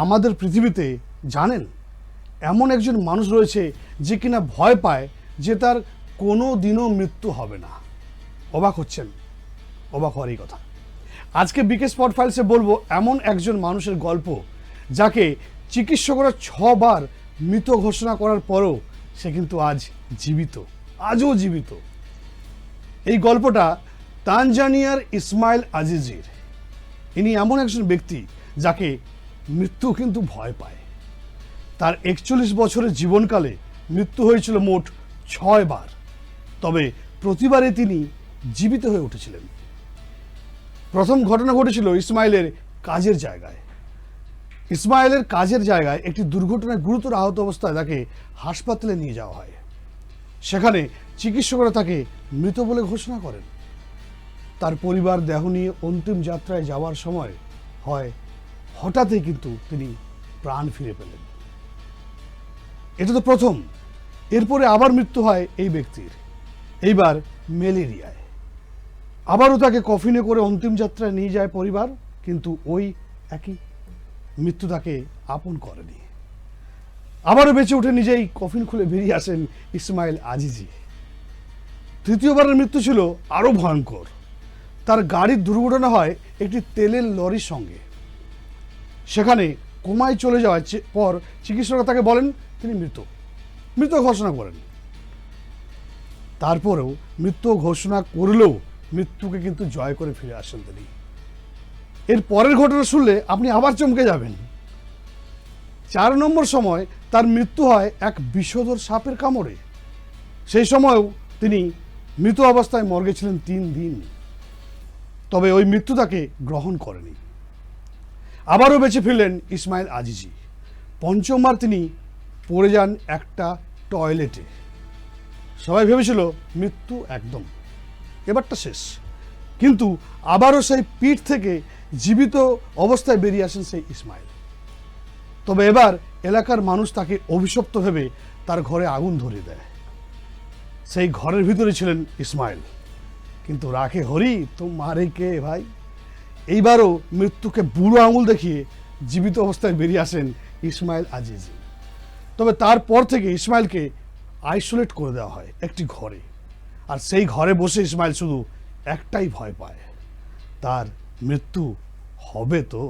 আমাদের পৃথিবীতে জানেন এমন একজন মানুষ রয়েছে যে কিনা ভয় পায় যে তার কোনো দিনও মৃত্যু হবে না। অবাক হচ্ছেন? অবাক হওয়ারই কথা। আজকে বিকে স্পট ফাইলসে বলবো এমন একজন মানুষের গল্প যাকে চিকিৎসকরা 6 বার মৃত ঘোষণা করার পরও সে কিন্তু আজ জীবিত, আজও জীবিত। এই গল্পটা তানজানিয়ার ইসমাইল আজিজির। ইনি এমন একজন ব্যক্তি যাকে মৃত্যু কিন্তু ভয় পায়। তার 41 বছরের জীবনকালে মৃত্যু হয়েছিল মোট 6 বার, তবে প্রতিবারে তিনি জীবিত হয়ে উঠেছিলেন। প্রথম ঘটনা ঘটেছিল ইসমাইলের কাজের জায়গায়। ইসমাইলের কাজের জায়গায় একটি দুর্ঘটনায় গুরুতর আহত অবস্থায় তাকে হাসপাতালে নিয়ে যাওয়া হয়। সেখানে চিকিৎসকরা তাকে মৃত বলে ঘোষণা করেন। তার পরিবার দেহ নিয়ে অন্তিম যাত্রায় যাওয়ার সময় হয় হঠাৎই কিন্তু তিনি প্রাণ ফিরে পেলেন। এটা তো প্রথম। এরপরে আবার মৃত্যু হয় এই ব্যক্তির, এইবার ম্যালেরিয়ায়। আবারও তাকে কফিনে করে অন্তিম যাত্রায় নিয়ে যায় পরিবার, কিন্তু ওই একই মৃত্যু তাকে আপন করেনি। আবারও বেঁচে উঠে নিজেই কফিন খুলে বেরিয়ে আসেন ইসমাইল আজিজি। তৃতীয়বারের মৃত্যু ছিল আরও ভয়ঙ্কর। তার গাড়ির দুর্ঘটনা হয় একটি তেলের লরির সঙ্গে। সেখানে কোমায় চলে যাওয়ার পর চিকিৎসকরা তাকে বলেন তিনি মৃত ঘোষণা করেন। তারপরেও মৃত্যু ঘোষণা করলেও মৃত্যুকে কিন্তু জয় করে ফিরে আসেন তিনি। এর পরের ঘটনা শুনলে আপনি আবার চমকে যাবেন। 4 নম্বর সময় তার মৃত্যু হয় এক বিষধর সাপের কামড়ে। সেই সময়ও তিনি মৃত অবস্থায় মর্গে ছিলেন 3 দিন, তবে ওই মৃত্যু তাকে গ্রহণ করেনি। আবারও বেঁচে ফিরলেন ইসমাইল আজিজি। 5বার তিনি পড়ে যান একটা টয়লেটে। সবাই ভেবেছিল মৃত্যু একদম, এবারটা শেষ। কিন্তু আবারও সেই পিঠ থেকে জীবিত অবস্থায় বেরিয়ে আসেন সেই ইসমাইল। তবে এবার এলাকার মানুষ তাকে অভিশপ্ত ভেবে তার ঘরে আগুন ধরিয়ে দেয়। সেই ঘরের ভিতরে ছিলেন ইসমাইল, কিন্তু রাখে হরি তো মারে কে ভাই। এইবারও মৃত্যুকে বুড়ো আঙুল দেখিয়ে জীবিত অবস্থায় বেরিয়ে আসেন ইসমাইল আজিজি। তবে তারপর থেকে ইসমাইলকে আইসোলেট করে দেওয়া হয় একটি ঘরে। আর সেই ঘরে বসে ইসমাইল শুধু একটাই ভয় পায়, তার মৃত্যু হবে তো।